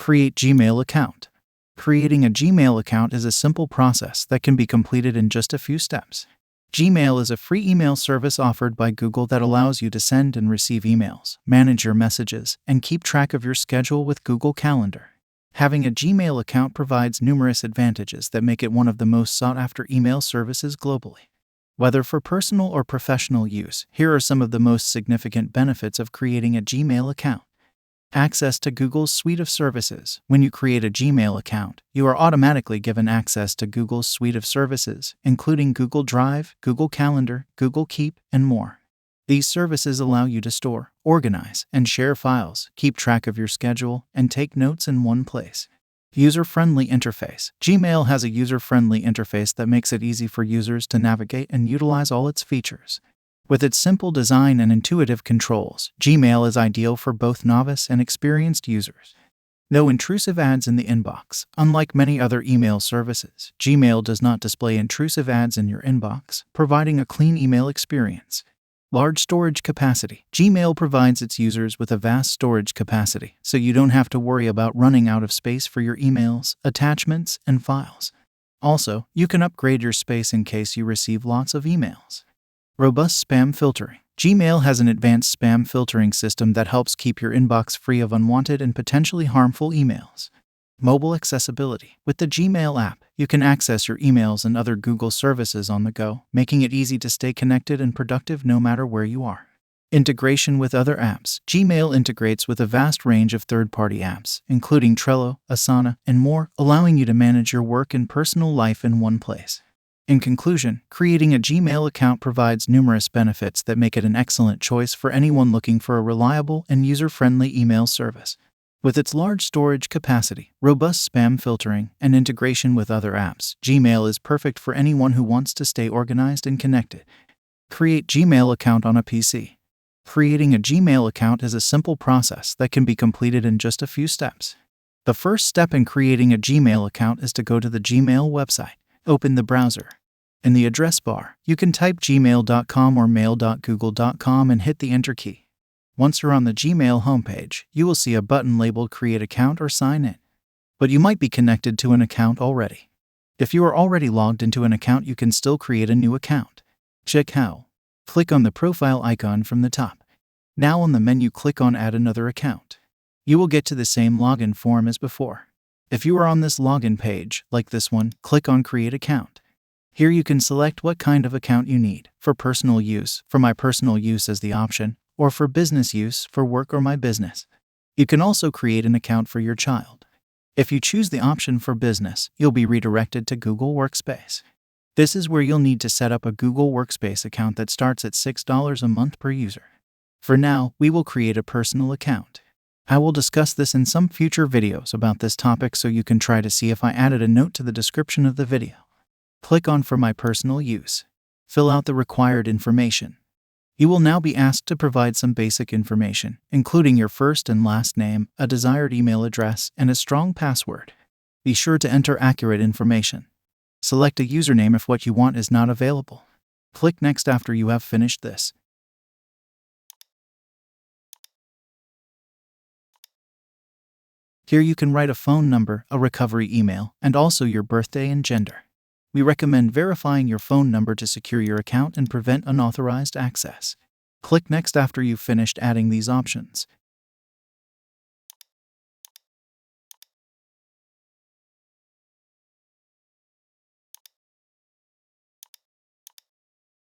Create Gmail account. Creating a Gmail account is a simple process that can be completed in just a few steps. Gmail is a free email service offered by Google that allows you to send and receive emails, manage your messages, and keep track of your schedule with Google Calendar. Having a Gmail account provides numerous advantages that make it one of the most sought-after email services globally. Whether for personal or professional use, here are some of the most significant benefits of creating a Gmail account. Access to Google's suite of services. When you create a Gmail account, you are automatically given access to Google's suite of services, including Google Drive, Google Calendar, Google Keep, and more. These services allow you to store, organize, and share files, keep track of your schedule, and take notes in one place. User-friendly interface. Gmail has a user-friendly interface that makes it easy for users to navigate and utilize all its features. With its simple design and intuitive controls, Gmail is ideal for both novice and experienced users. No intrusive ads in the inbox. Unlike many other email services, Gmail does not display intrusive ads in your inbox, providing a clean email experience. Large storage capacity. Gmail provides its users with a vast storage capacity, so you don't have to worry about running out of space for your emails, attachments, and files. Also, you can upgrade your space in case you receive lots of emails. Robust spam filtering. Gmail has an advanced spam filtering system that helps keep your inbox free of unwanted and potentially harmful emails. Mobile accessibility. With the Gmail app, you can access your emails and other Google services on the go, making it easy to stay connected and productive no matter where you are. Integration with other apps. Gmail integrates with a vast range of third-party apps, including Trello, Asana, and more, allowing you to manage your work and personal life in one place. In conclusion, creating a Gmail account provides numerous benefits that make it an excellent choice for anyone looking for a reliable and user-friendly email service. With its large storage capacity, robust spam filtering, and integration with other apps, Gmail is perfect for anyone who wants to stay organized and connected. Create Gmail account on a PC. Creating a Gmail account is a simple process that can be completed in just a few steps. The first step in creating a Gmail account is to go to the Gmail website. Open the browser. In the address bar, you can type gmail.com or mail.google.com and hit the Enter key. Once you're on the Gmail homepage, you will see a button labeled Create Account or Sign In. But you might be connected to an account already. If you are already logged into an account, you can still create a new account. Check how. Click on the profile icon from the top. Now on the menu, click on Add Another Account. You will get to the same login form as before. If you are on this login page, like this one, click on Create Account. Here you can select what kind of account you need, for personal use, for My Personal Use as the option, or for business use, for Work or My Business. You can also create an account for your child. If you choose the option for business, you'll be redirected to Google Workspace. This is where you'll need to set up a Google Workspace account that starts at $6 a month per user. For now, we will create a personal account. I will discuss this in some future videos about this topic, so you can try to see if I added a note to the description of the video. Click on For My Personal Use. Fill out the required information. You will now be asked to provide some basic information, including your first and last name, a desired email address, and a strong password. Be sure to enter accurate information. Select a username if what you want is not available. Click Next after you have finished this. Here you can write a phone number, a recovery email, and also your birthday and gender. We recommend verifying your phone number to secure your account and prevent unauthorized access. Click Next after you've finished adding these options.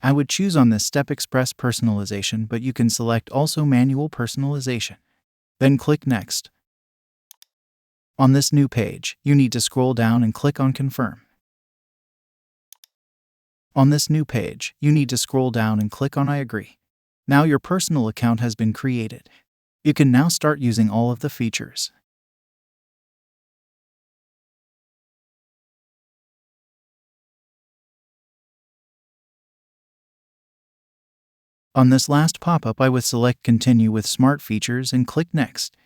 I would choose on this step Express Personalization, but you can select also Manual Personalization. Then click Next. On this new page, you need to scroll down and click on Confirm. On this new page, you need to scroll down and click on I agree. Now your personal account has been created. You can now start using all of the features. On this last pop-up, I would select Continue with Smart Features and click Next.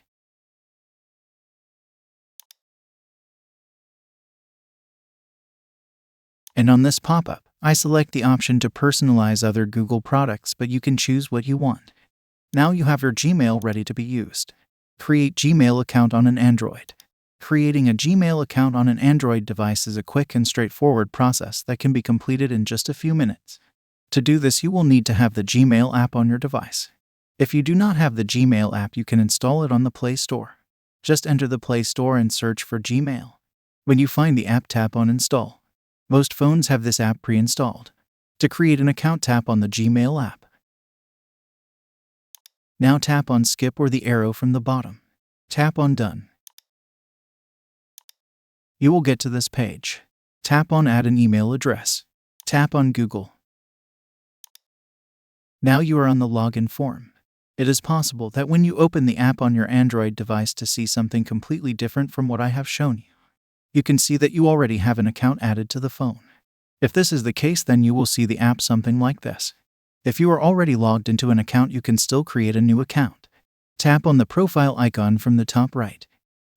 And on this pop-up, I select the option to personalize other Google products, but you can choose what you want. Now you have your Gmail ready to be used. Create Gmail account on an Android. Creating a Gmail account on an Android device is a quick and straightforward process that can be completed in just a few minutes. To do this, you will need to have the Gmail app on your device. If you do not have the Gmail app, you can install it on the Play Store. Just enter the Play Store and search for Gmail. When you find the app, tap on Install. Most phones have this app pre-installed. To create an account, tap on the Gmail app. Now tap on Skip or the arrow from the bottom. Tap on Done. You will get to this page. Tap on Add an email address. Tap on Google. Now you are on the login form. It is possible that when you open the app on your Android device to see something completely different from what I have shown you. You can see that you already have an account added to the phone. If this is the case, then you will see the app something like this. If you are already logged into an account, you can still create a new account. Tap on the profile icon from the top right.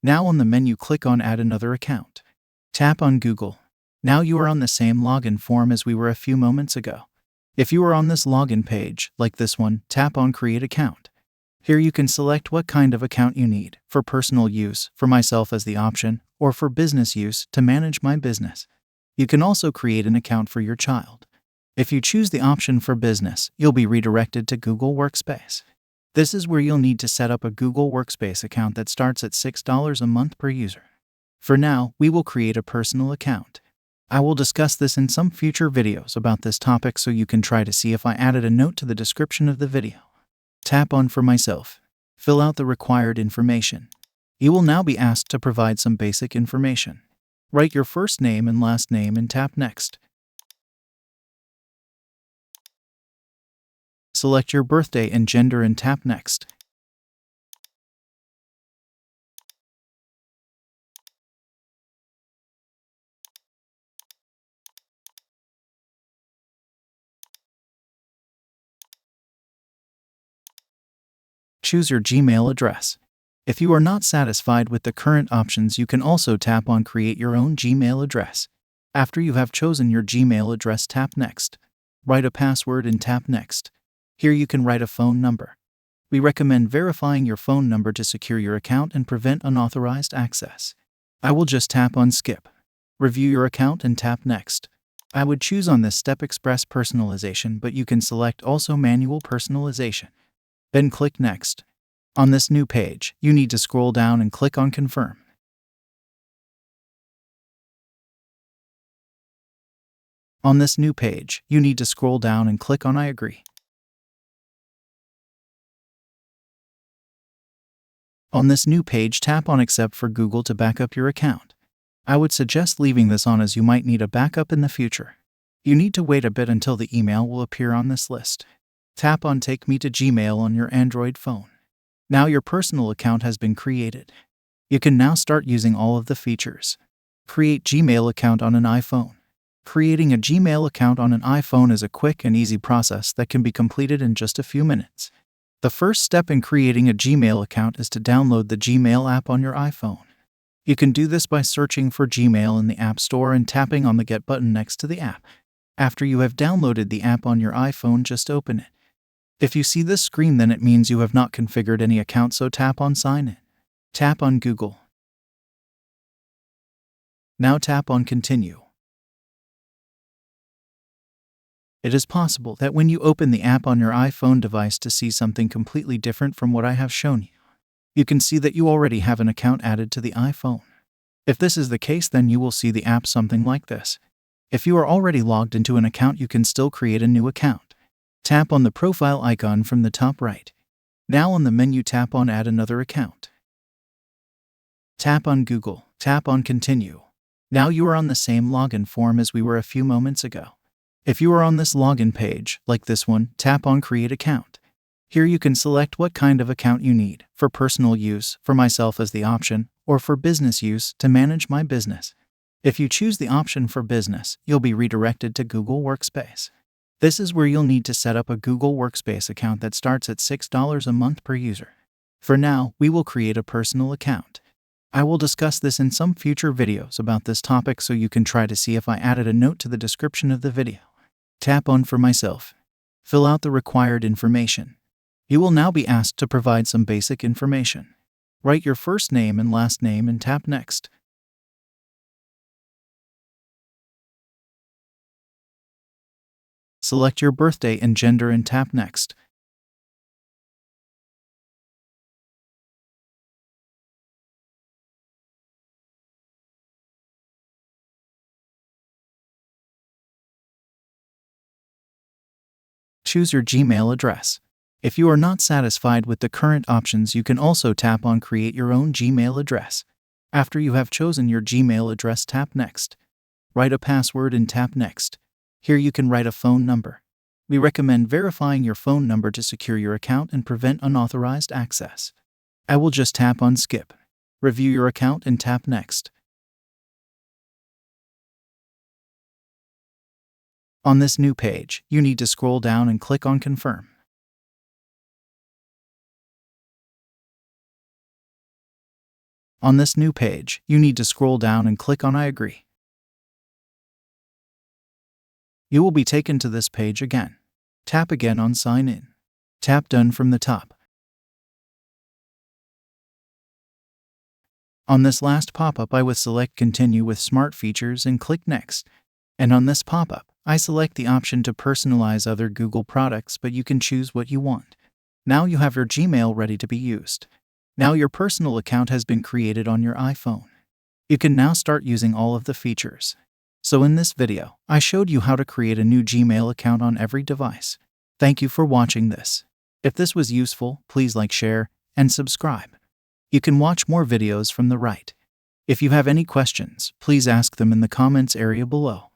Now on the menu, click on Add another account. Tap on Google. Now you are on the same login form as we were a few moments ago. If you are on this login page, like this one, tap on Create Account. Here you can select what kind of account you need, for personal use, for myself as the option, or for business use, to manage my business. You can also create an account for your child. If you choose the option for business, you'll be redirected to Google Workspace. This is where you'll need to set up a Google Workspace account that starts at $6 a month per user. For now, we will create a personal account. I will discuss this in some future videos about this topic, so you can try to see if I added a note to the description of the video. Tap on For Myself. Fill out the required information. You will now be asked to provide some basic information. Write your first name and last name and tap Next. Select your birthday and gender and tap Next. Choose your Gmail address. If you are not satisfied with the current options, you can also tap on Create your own Gmail address. After you have chosen your Gmail address, tap Next. Write a password and tap Next. Here you can write a phone number. We recommend verifying your phone number to secure your account and prevent unauthorized access. I will just tap on Skip. Review your account and tap Next. I would choose on this step Express Personalization, but you can select also Manual Personalization. Then click Next. On this new page, you need to scroll down and click on Confirm. On this new page, you need to scroll down and click on I agree. On this new page, tap on Accept for Google to back up your account. I would suggest leaving this on, as you might need a backup in the future. You need to wait a bit until the email will appear on this list. Tap on Take Me to Gmail on your Android phone. Now your personal account has been created. You can now start using all of the features. Create Gmail account on an iPhone. Creating a Gmail account on an iPhone is a quick and easy process that can be completed in just a few minutes. The first step in creating a Gmail account is to download the Gmail app on your iPhone. You can do this by searching for Gmail in the App Store and tapping on the Get button next to the app. After you have downloaded the app on your iPhone, just open it. If you see this screen, then it means you have not configured any account, so tap on Sign In. Tap on Google. Now tap on Continue. It is possible that when you open the app on your iPhone device to see something completely different from what I have shown you. You can see that you already have an account added to the iPhone. If this is the case, then you will see the app something like this. If you are already logged into an account, you can still create a new account. Tap on the profile icon from the top right. Now on the menu, tap on Add another account. Tap on Google. Tap on Continue. Now you are on the same login form as we were a few moments ago. If you are on this login page, like this one, tap on Create Account. Here you can select what kind of account you need, for personal use, for myself as the option, or for business use, to manage my business. If you choose the option for business, you'll be redirected to Google Workspace. This is where you'll need to set up a Google Workspace account that starts at $6 a month per user. For now, we will create a personal account. I will discuss this in some future videos about this topic, so you can try to see if I added a note to the description of the video. Tap on For Myself. Fill out the required information. You will now be asked to provide some basic information. Write your first name and last name and tap Next. Select your birthday and gender and tap Next. Choose your Gmail address. If you are not satisfied with the current options, you can also tap on Create your own Gmail address. After you have chosen your Gmail address, tap Next. Write a password and tap Next. Here you can write a phone number. We recommend verifying your phone number to secure your account and prevent unauthorized access. I will just tap on Skip. Review your account and tap Next. On this new page, you need to scroll down and click on Confirm. On this new page, you need to scroll down and click on I agree. You will be taken to this page again. Tap again on Sign In. Tap Done from the top. On this last pop-up, I will select Continue with Smart Features and click Next. And on this pop-up, I select the option to personalize other Google products, but you can choose what you want. Now you have your Gmail ready to be used. Now your personal account has been created on your iPhone. You can now start using all of the features. So in this video, I showed you how to create a new Gmail account on every device. Thank you for watching this. If this was useful, please like, share, and subscribe. You can watch more videos from the right. If you have any questions, please ask them in the comments area below.